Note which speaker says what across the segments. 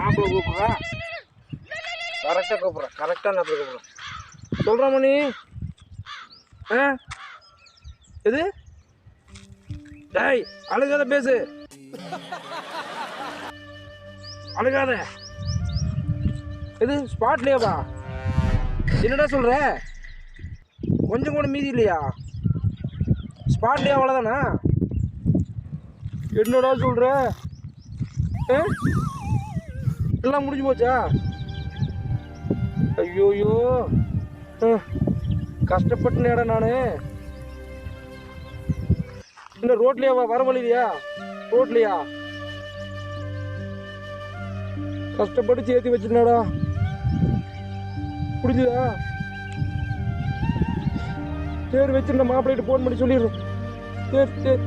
Speaker 1: மாப்பிள்ளை கூப்பிட்றா. கரெக்டாக கூப்பிட்றேன், கரெக்டாக நேரத்தில் கூப்பிட்றேன். சொல்கிறா மணி. எது டேய் அழுகாத பேசு, அழுகாத. எது ஸ்பாட்லேயாவா? என்னடா சொல்கிற? கொஞ்சம் கூட மீதி இல்லையா? ஸ்பாட்லேயே அவ்வளோதானா? என்னடா சொல்கிற? எல்லாம் முடிஞ்சு போச்சா? ஐயோயோ, கஷ்டப்பட்டு நேடா நான். இன்னும் ரோட்லையாவா? வர வழிலையா? ரோட்லையா? கஷ்டப்பட்டு சேர்த்து வச்சுருந்தா புரிஞ்சுதா? சரி வச்சிருந்த மாப்பிள்ளைட்டு ஃபோன் பண்ணி சொல்லிடுறேன். சரி சரி.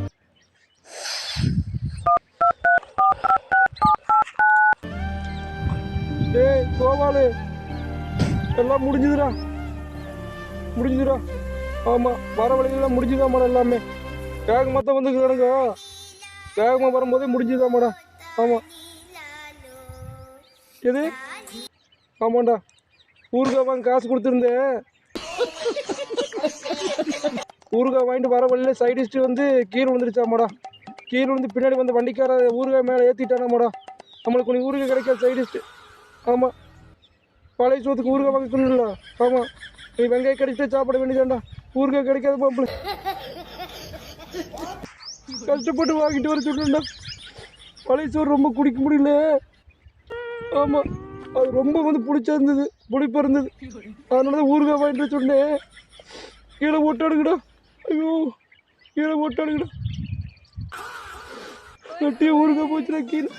Speaker 1: டேய் கோபாலு, எல்லாம் முடிஞ்சுதுடா, முடிஞ்சுதுடா. ஆமாம், வர வழியெல்லாம் முடிஞ்சுதான் மேடம். எல்லாமே வேகமாக தான் வந்து கிடங்க. வேகமாக வரும்போதே முடிஞ்சுதான் மேடம். ஆமாம். எது? ஆமாண்டா, ஊறுகாய் வாங்க காசு கொடுத்துருந்தேன். ஊறுகாய் வாங்கிட்டு வர வழியில் சைடிஸ்ட்டு வந்து கீழே விழுந்துருச்சாமாடா. கீழே விழுந்து பின்னாடி வந்து வண்டிக்கார ஊறுகாய் மேலே ஏற்றிட்டானாமாடா. நம்மளுக்கு நீ ஊறுகாய் கிடைக்காது சைடிஸ்ட்டு. ஆமாம், பழைய சோத்துக்கு ஊறுகாய் வாங்க சொன்னல. ஆமாம், நீ வெங்காயம் கிடைச்சிட்டு சாப்பிட வேண்டியதாண்டா. ஊறுகாய் கிடைக்காத மாப்பிள்ள. கஷ்டப்பட்டு வாங்கிட்டு வர சொன்னேன்டா. பழைய சோறு ரொம்ப குடிக்க முடியல. ஆமாம், அது ரொம்ப வந்து புளிச்சா இருந்தது, புளிப்பாக இருந்தது. அதனால தான் ஊறுகாய் வாங்கிட்டு சொன்னேன். கீழே போட்டாடுங்கடா. ஐயோ, கீழே போட்டாடுங்கடா. கட்டிய ஊறுகாய் போச்சுடா கீழே.